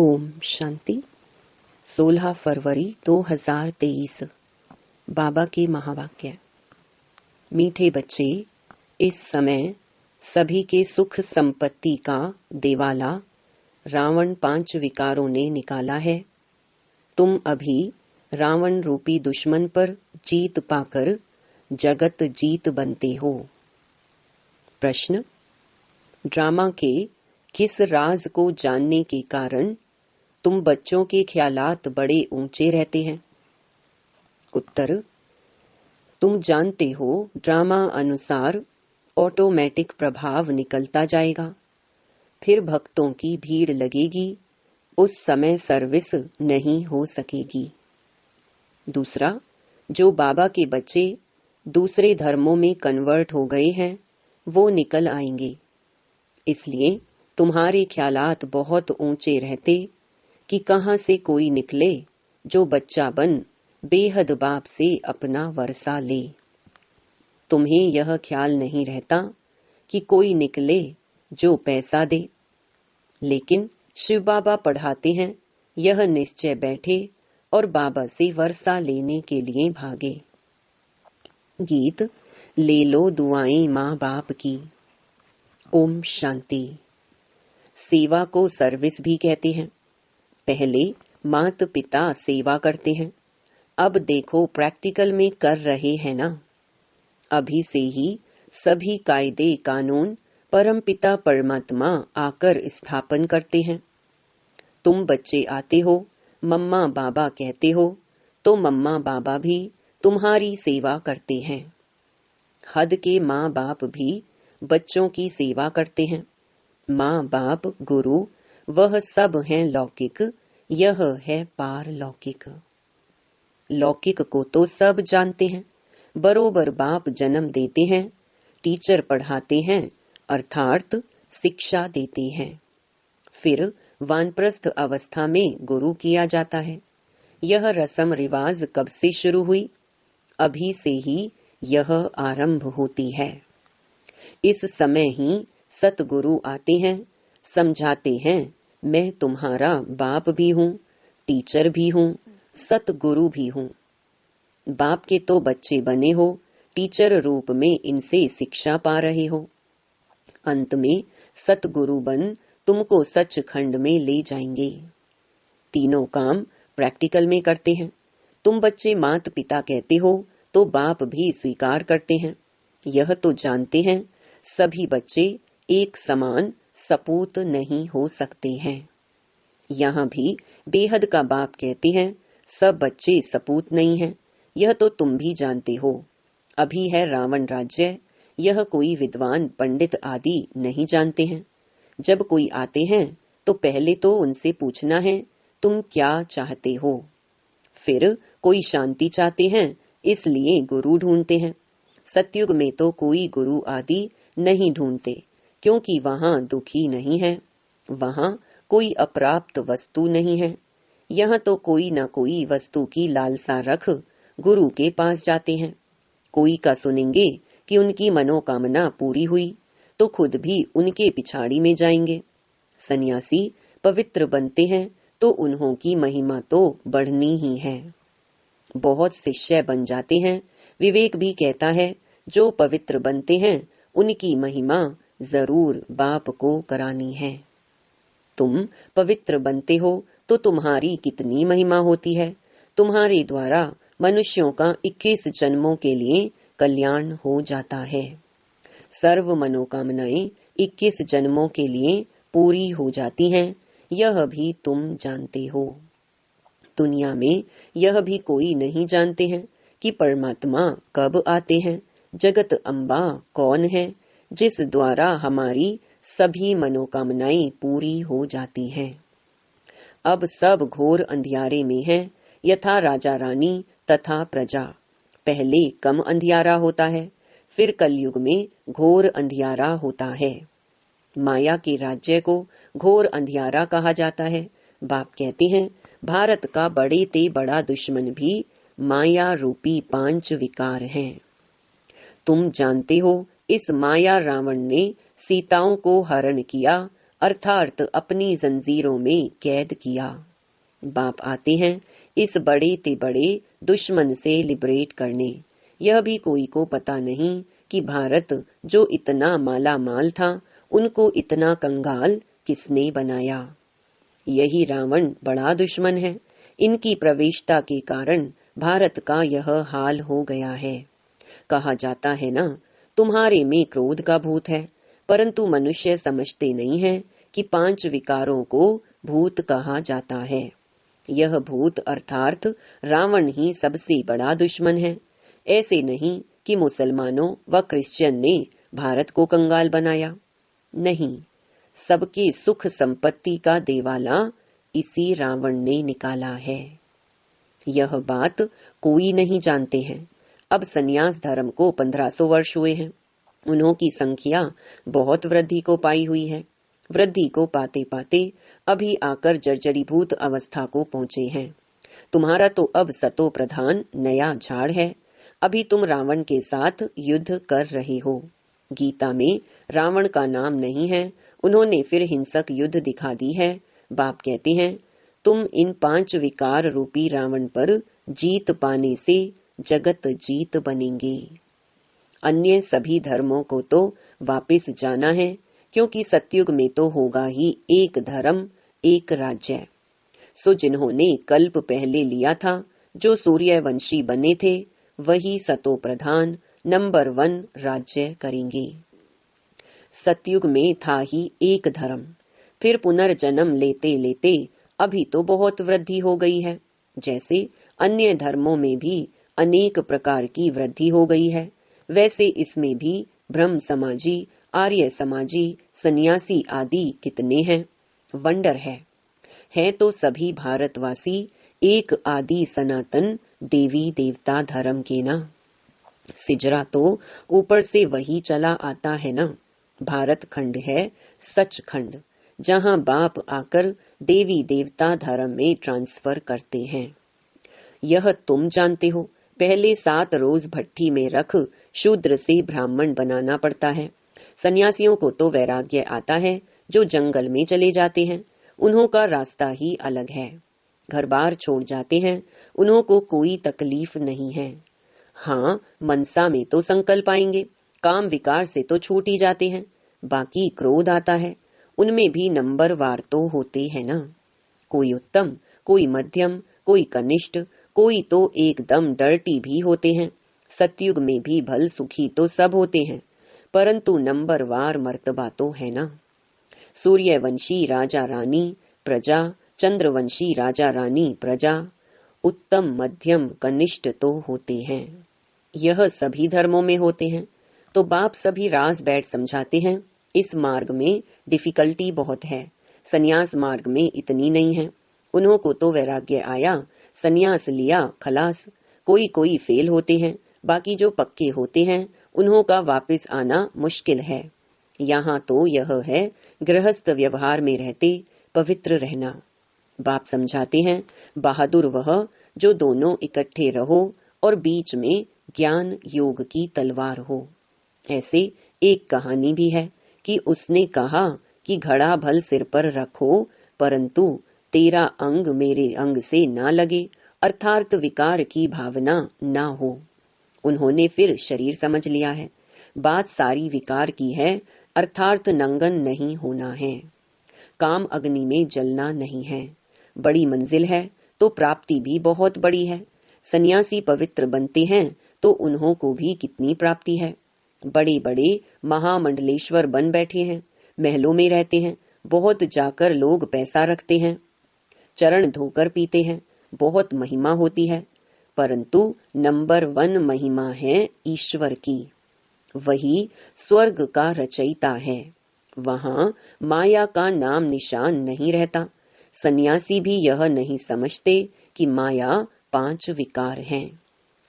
ओम शांति। 16 फरवरी 2023। बाबा के महावाक्य। मीठे बच्चे, इस समय सभी के सुख संपत्ति का देवाला रावण 5 विकारों ने निकाला है। तुम अभी रावण रूपी दुश्मन पर जीत पाकर जगत जीत बनते हो। प्रश्न: ड्रामा के किस राज को जानने के कारण तुम बच्चों के ख्यालात बड़े ऊंचे रहते हैं? उत्तर: तुम जानते हो ड्रामा अनुसार ऑटोमेटिक प्रभाव निकलता जाएगा, फिर भक्तों की भीड़ लगेगी, उस समय सर्विस नहीं हो सकेगी। दूसरा, जो बाबा के बच्चे दूसरे धर्मों में कन्वर्ट हो गए हैं वो निकल आएंगे, इसलिए तुम्हारे ख्यालात बहुत ऊंचे रहते कि कहां से कोई निकले जो बच्चा बन बेहद बाप से अपना वर्षा ले। तुम्हें यह ख्याल नहीं रहता कि कोई निकले जो पैसा दे, लेकिन शिव बाबा पढ़ाते हैं यह निश्चय बैठे और बाबा से वर्षा लेने के लिए भागे। गीत ले लो दुआएं माँ बाप की। ओम शांति। सेवा को सर्विस भी कहते हैं। पहले माता पिता सेवा करते हैं, अब देखो प्रैक्टिकल में कर रहे हैं ना। अभी से ही सभी कायदे कानून परम पिता परमात्मा आकर स्थापन करते हैं। तुम बच्चे आते हो, मम्मा बाबा कहते हो, तो मम्मा बाबा भी तुम्हारी सेवा करते हैं। हद के माँ बाप भी बच्चों की सेवा करते हैं। माँ बाप गुरु वह सब हैं लौकिक, यह है पारलौकिक। लौकिक को तो सब जानते हैं, बरोबर बाप जन्म देते हैं, टीचर पढ़ाते हैं अर्थात शिक्षा देते हैं। फिर वानप्रस्थ अवस्था में गुरु किया जाता है। यह रस्म रिवाज कब से शुरू हुई? अभी से ही यह आरंभ होती है। इस समय ही सतगुरु आते हैं, समझाते हैं मैं तुम्हारा बाप भी हूँ, टीचर भी हूँ, सतगुरु भी हूँ। बाप के तो बच्चे बने हो, टीचर रूप में इनसे शिक्षा पा रहे हो। अंत में सतगुरु बन तुमको सचखंड में ले जाएंगे। तीनों काम प्रैक्टिकल में करते हैं। तुम बच्चे माता पिता कहते हो तो बाप भी स्वीकार करते हैं। यह तो जानते हैं सभी बच्चे एक समान सपूत नहीं हो सकते हैं। यहाँ भी बेहद का बाप कहते हैं सब बच्चे सपूत नहीं हैं, यह तो तुम भी जानते हो। अभी है रावण राज्य, यह कोई विद्वान पंडित आदि नहीं जानते हैं। जब कोई आते हैं तो पहले तो उनसे पूछना है तुम क्या चाहते हो। फिर कोई शांति चाहते हैं इसलिए गुरु ढूंढते हैं। सतयुग में तो कोई गुरु आदि नहीं ढूंढते, क्योंकि वहाँ दुखी नहीं है, वहाँ कोई अप्राप्त वस्तु नहीं है। यहाँ तो कोई न कोई वस्तु की लालसा रख गुरु के पास जाते हैं। कोई का सुनेंगे कि उनकी मनोकामना पूरी हुई तो खुद भी उनके पिछाड़ी में जाएंगे। सन्यासी पवित्र बनते हैं तो उन्हों की महिमा तो बढ़नी ही है। बहुत शिष्य बन जाते हैं। विवेक भी कहता है जो पवित्र बनते हैं उनकी महिमा जरूर बाप को करानी है। तुम पवित्र बनते हो तो तुम्हारी कितनी महिमा होती है। तुम्हारे द्वारा मनुष्यों का 21 जन्मों के लिए कल्याण हो जाता है। सर्व मनोकामनाएं 21 जन्मों के लिए पूरी हो जाती हैं, यह भी तुम जानते हो। दुनिया में यह भी कोई नहीं जानते हैं कि परमात्मा कब आते हैं, जगत अम्बा कौन है जिस द्वारा हमारी सभी मनोकामनाएं पूरी हो जाती हैं। अब सब घोर अंधियारे में है, यथा राजा रानी तथा प्रजा। पहले कम अंधियारा होता है, फिर कलयुग में घोर अंधियारा होता है। माया के राज्य को घोर अंधियारा कहा जाता है। बाप कहते हैं भारत का बड़े ते बड़ा दुश्मन भी माया रूपी 5 विकार हैं। तुम जानते हो इस माया रावण ने सीताओं को हरण किया अर्थात अपनी जंजीरों में कैद किया। बाप आते हैं इस बड़े ते बड़े दुश्मन से लिबरेट करने। यह भी कोई को पता नहीं कि भारत जो इतना माला माल था, उनको इतना कंगाल किसने बनाया। यही रावण बड़ा दुश्मन है। इनकी प्रवेशता के कारण भारत का यह हाल हो गया है। कहा जाता है ना, तुम्हारे में क्रोध का भूत है, परंतु मनुष्य समझते नहीं है कि 5 विकारों को भूत कहा जाता है। यह भूत अर्थात रावण ही सबसे बड़ा दुश्मन है। ऐसे नहीं कि मुसलमानों व क्रिश्चियन ने भारत को कंगाल बनाया। नहीं, सबके सुख संपत्ति का देवाला इसी रावण ने निकाला है। यह बात कोई नहीं जानते हैं। अब संन्यास धर्म को 1500 वर्ष हुए हैं। उन्हों की संख्या बहुत वृद्धि को पाई हुई है। वृद्धि को पाते पाते अभी आकर जर्जरीभूत अवस्था को पहुंचे हैं। तुम्हारा तो अब सतो प्रधान नया झाड़ है। अभी तुम रावण के साथ युद्ध कर रहे हो। गीता में रावण का नाम नहीं है। उन्होंने फिर हिंसक युद्ध दिखा दी है। बाप कहते हैं, तुम इन 5 विकार रूपी रावण पर जीत पाने से जगत जीत बनेंगे। अन्य सभी धर्मों को तो वापस जाना है, क्योंकि सतयुग में तो होगा ही एक धर्म एक राज्य। सो जिन्होंने कल्प पहले लिया था, जो सूर्यवंशी बने थे, वही सतो प्रधान नंबर 1 राज्य करेंगे। सतयुग में था ही एक धर्म, फिर पुनर्जन्म लेते लेते अभी तो बहुत वृद्धि हो गई है। जैसे अन्य धर्मों में भी अनेक प्रकार की वृद्धि हो गई है, वैसे इसमें भी ब्रह्म समाजी, आर्य समाजी, सन्यासी आदि कितने हैं। वंडर है तो सभी भारतवासी एक आदि सनातन देवी देवता धर्म के ना। सिजरा तो ऊपर से वही चला आता है ना। भारत खंड है सचखंड, जहां बाप आकर देवी देवता धर्म में ट्रांसफर करते हैं। यह तुम जानते हो। पहले 7 रोज भट्टी में रख शूद्र से ब्राह्मण बनाना पड़ता है। सन्यासियों को तो वैराग्य आता है, जो जंगल में चले जाते हैं। उन्हों का रास्ता ही अलग है। घर बार छोड़ जाते हैं, उन्हों को कोई तकलीफ नहीं है। हाँ, मनसा में तो संकल्प आएंगे, काम विकार से तो छूट ही जाते हैं। बाकी क्रोध आता है, उनमें भी नंबर वार तो होते हैं ना। कोई उत्तम, कोई मध्यम, कोई कनिष्ठ, कोई तो एकदम डर्टी भी होते हैं। सतयुग में भी भल सुखी तो सब होते हैं, परंतु नंबर वार मर्तबा तो है ना। सूर्यवंशी राजा रानी प्रजा, चंद्रवंशी राजा रानी प्रजा, उत्तम मध्यम कनिष्ठ तो होते हैं। यह सभी धर्मों में होते हैं। तो बाप सभी रास बैठ समझाते हैं, इस मार्ग में डिफिकल्टी बहुत है, सन्यास मार्ग में इतनी नहीं है। उन्हों को तो वैराग्य आया, सन्यास लिया, खलास। कोई कोई फेल होते हैं, बाकी जो पक्के होते हैं उन्हों का वापस आना मुश्किल है। यहाँ तो यह है गृहस्थ व्यवहार में रहते पवित्र रहना। बाप समझाते हैं, बहादुर वह जो दोनों इकट्ठे रहो और बीच में ज्ञान योग की तलवार हो। ऐसे एक कहानी भी है कि उसने कहा कि घड़ा भल सिर पर रखो, परंतु तेरा अंग मेरे अंग से ना लगे, अर्थात विकार की भावना ना हो। उन्होंने फिर शरीर समझ लिया है। बात सारी विकार की है, अर्थात नंगन नहीं होना है, काम अग्नि में जलना नहीं है। बड़ी मंजिल है तो प्राप्ति भी बहुत बड़ी है। सन्यासी पवित्र बनते हैं तो उन्हों को भी कितनी प्राप्ति है। बड़े बड़े महामंडलेश्वर बन बैठे हैं, महलों में रहते हैं, बहुत जाकर लोग पैसा रखते हैं, चरण धोकर पीते हैं, बहुत महिमा होती है। परंतु नंबर 1 महिमा है ईश्वर की। वही स्वर्ग का रचयिता है। वहां माया का नाम निशान नहीं रहता। सन्यासी भी यह नहीं समझते कि माया 5 विकार हैं,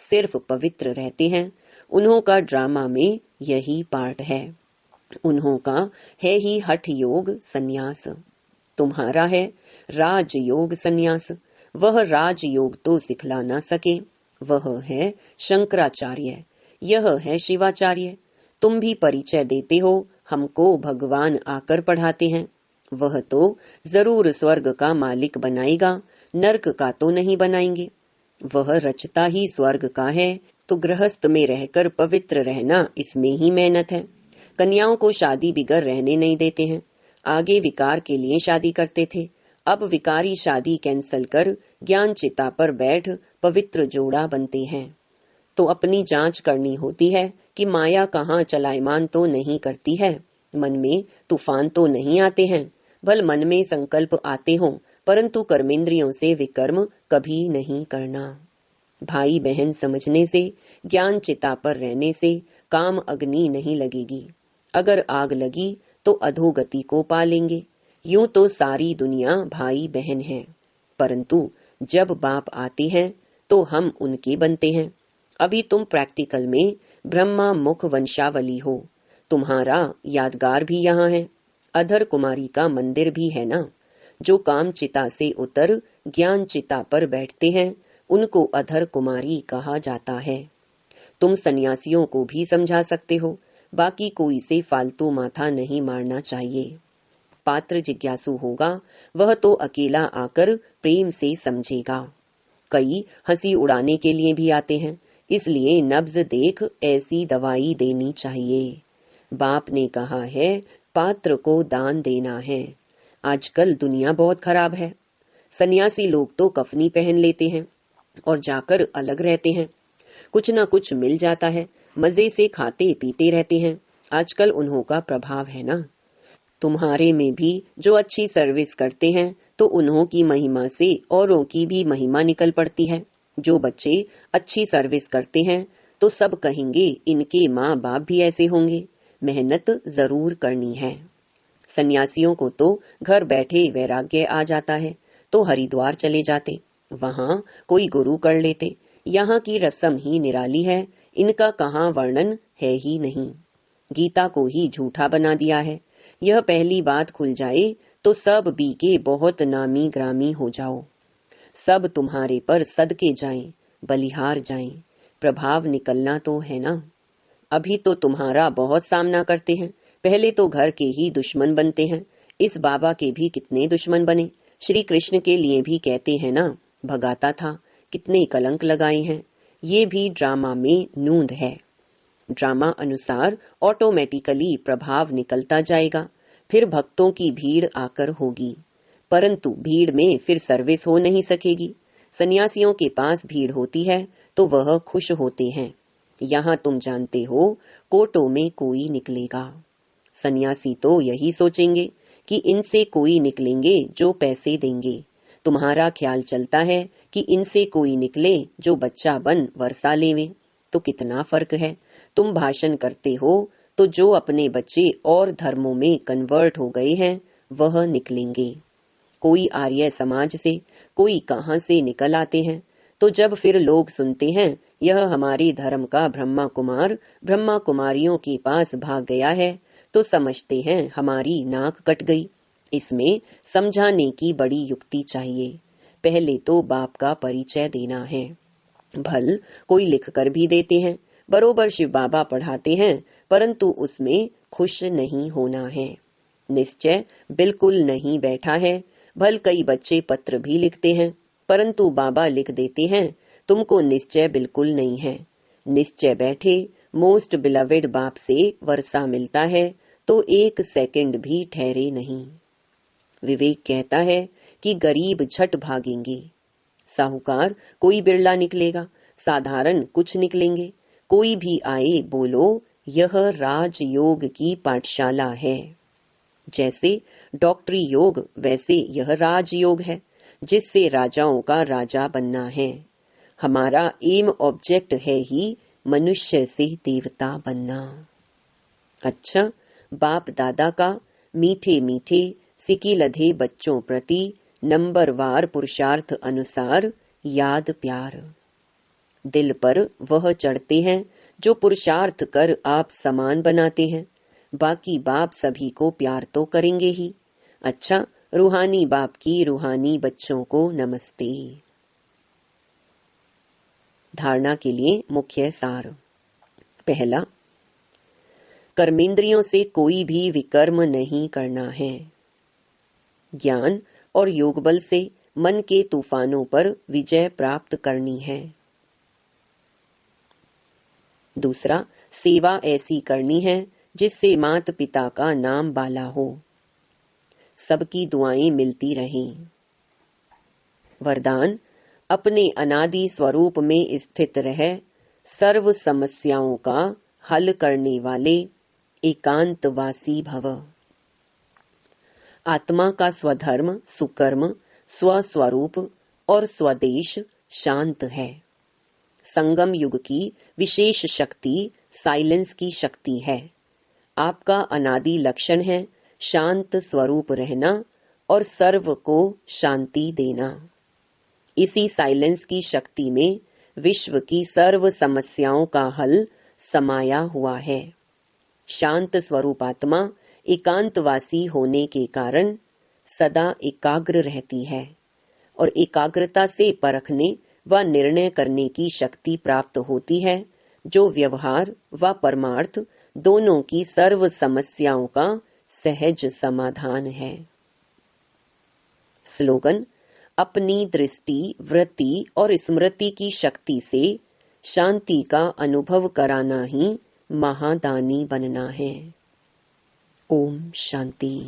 सिर्फ पवित्र रहते हैं। उन्हों का ड्रामा में यही पार्ट है। उन्हों का है ही हठ योग सन्यास। तुम्हारा है राजयोग सन्यास। वह राजयोग तो सिखला ना सके, वह है शंकराचार्य, यह है शिवाचार्य। तुम भी परिचय देते हो, हमको भगवान आकर पढ़ाते हैं। वह तो जरूर स्वर्ग का मालिक बनाएगा, नर्क का तो नहीं बनाएंगे। वह रचता ही स्वर्ग का है, तो गृहस्थ में रहकर पवित्र रहना, इसमें ही मेहनत है। कन्याओं को शादी बिगर रहने नहीं देते हैं। आगे विकार के लिए शादी करते थे, अब विकारी शादी कैंसल कर ज्ञान चिता पर बैठ पवित्र जोड़ा बनते हैं। तो अपनी जांच करनी होती है कि माया कहाँ चलायमान तो नहीं करती है, मन में तूफान तो नहीं आते हैं। भल मन में संकल्प आते हों, परंतु कर्मेंद्रियों से विकर्म कभी नहीं करना। भाई बहन समझने से, ज्ञान चिता पर रहने से काम अग्नि नहीं लगेगी। अगर आग लगी तो अधोगति को पालेंगे। यूं तो सारी दुनिया भाई बहन है, परंतु जब बाप आते हैं तो हम उनके बनते हैं। अभी तुम प्रैक्टिकल में ब्रह्मा मुख वंशावली हो। तुम्हारा यादगार भी यहाँ है, अधर कुमारी का मंदिर भी है ना। जो काम चिता से उतर ज्ञान चिता पर बैठते हैं, उनको अधर कुमारी कहा जाता है। तुम सन्यासियों को भी समझा सकते हो, बाकी कोई से फालतू माथा नहीं मारना चाहिए। पात्र जिज्ञासु होगा, वह तो अकेला आकर प्रेम से समझेगा। कई हंसी उड़ाने के लिए भी आते हैं, इसलिए नब्ज देख ऐसी दवाई देनी चाहिए। बाप ने कहा है पात्र को दान देना है। आजकल दुनिया बहुत खराब है। सन्यासी लोग तो कफनी पहन लेते हैं और जाकर अलग रहते हैं। कुछ न कुछ मिल जाता है, मजे से खाते पीते रहते हैं। आजकल उन्हों का प्रभाव है ना। तुम्हारे में भी जो अच्छी सर्विस करते हैं, तो उन्हों की महिमा से औरों की भी महिमा निकल पड़ती है। जो बच्चे अच्छी सर्विस करते हैं, तो सब कहेंगे इनके माँ बाप भी ऐसे होंगे। मेहनत जरूर करनी है। सन्यासियों को तो घर बैठे वैराग्य आ जाता है, तो हरिद्वार चले जाते, वहां कोई गुरु कर लेते। यहाँ की रस्म ही निराली है, इनका कहाँ वर्णन है ही नहीं। गीता को ही झूठा बना दिया है। यह पहली बात खुल जाए तो सब बीके बहुत नामी ग्रामी हो जाओ। सब तुम्हारे पर सदके जाएं, बलिहार जाएं। प्रभाव निकलना तो है ना। अभी तो तुम्हारा बहुत सामना करते हैं, पहले तो घर के ही दुश्मन बनते हैं। इस बाबा के भी कितने दुश्मन बने। श्री कृष्ण के लिए भी कहते हैं ना, भगाता था, कितने कलंक लगाए हैं। ये भी ड्रामा में नूंद है। ड्रामा अनुसार ऑटोमेटिकली प्रभाव निकलता जाएगा, फिर भक्तों की भीड़ आकर होगी, परंतु भीड़ में फिर सर्विस हो नहीं सकेगी। सन्यासियों के पास भीड़ होती है तो वह खुश होते हैं। यहाँ तुम जानते हो, कोटों में कोई निकलेगा। सन्यासी तो यही सोचेंगे कि इनसे कोई निकलेंगे जो पैसे देंगे। तुम्हारा ख्याल चलता है कि इनसे कोई निकले जो बच्चा बन वर्षा लेवे, तो कितना फर्क है। तुम भाषण करते हो तो जो अपने बच्चे और धर्मों में कन्वर्ट हो गए हैं, वह निकलेंगे। कोई आर्य समाज से, कोई कहां से निकल आते हैं। तो जब फिर लोग सुनते हैं यह हमारे धर्म का ब्रह्मा कुमारियों के पास भाग गया है, तो समझते हैं हमारी नाक कट गई। इसमें समझाने की बड़ी युक्ति चाहिए। पहले तो बाप का परिचय देना है। भल कोई लिख कर भी देते हैं, बरोबर शिव बाबा पढ़ाते हैं, परंतु उसमें खुश नहीं होना है। निश्चय बिल्कुल नहीं बैठा है। भल कई बच्चे पत्र भी लिखते हैं, परंतु बाबा लिख देते हैं तुमको निश्चय बिल्कुल नहीं है। निश्चय बैठे मोस्ट बिलवेड बाप से वर्षा मिलता है तो एक सेकंड भी ठहरे नहीं। विवेक कहता है कि गरीब झट भागेंगे। साहूकार कोई बिरला निकलेगा, साधारण कुछ निकलेंगे। कोई भी आए बोलो यह राजयोग की पाठशाला है। जैसे डॉक्टरी योग, वैसे यह राजयोग है, जिससे राजाओं का राजा बनना है। हमारा एम ऑब्जेक्ट है ही मनुष्य से देवता बनना। अच्छा, बाप दादा का मीठे मीठे सिकी लधे बच्चों प्रति नंबरवार पुरुषार्थ अनुसार याद प्यार। दिल पर वह चढ़ते हैं जो पुरुषार्थ कर आप समान बनाते हैं। बाकी बाप सभी को प्यार तो करेंगे ही। अच्छा, रूहानी बाप की रूहानी बच्चों को नमस्ते। धारणा के लिए मुख्य सार। पहला, कर्मेंद्रियों से कोई भी विकर्म नहीं करना है। ज्ञान और योग बल से मन के तूफानों पर विजय प्राप्त करनी है। दूसरा, सेवा ऐसी करनी है जिससे माता पिता का नाम बाला हो, सबकी दुआएं मिलती रहें। वरदान, अपने अनादि स्वरूप में स्थित रह सर्व समस्याओं का हल करने वाले एकांतवासी भव। आत्मा का स्वधर्म, सुकर्म, स्वस्वरूप और स्वदेश शांत है। संगम युग की विशेष शक्ति साइलेंस की शक्ति है। आपका अनादि लक्षण है शांत स्वरूप रहना और सर्व को शांति देना। इसी साइलेंस की शक्ति में विश्व की सर्व समस्याओं का हल समाया हुआ है। शांत स्वरूप आत्मा एकांतवासी होने के कारण सदा एकाग्र रहती है और एकाग्रता से परखने व निर्णय करने की शक्ति प्राप्त होती है, जो व्यवहार व परमार्थ दोनों की सर्व समस्याओं का सहज समाधान है। स्लोगन, अपनी दृष्टि, वृत्ति और स्मृति की शक्ति से शांति का अनुभव कराना ही महादानी बनना है। ओम शांति।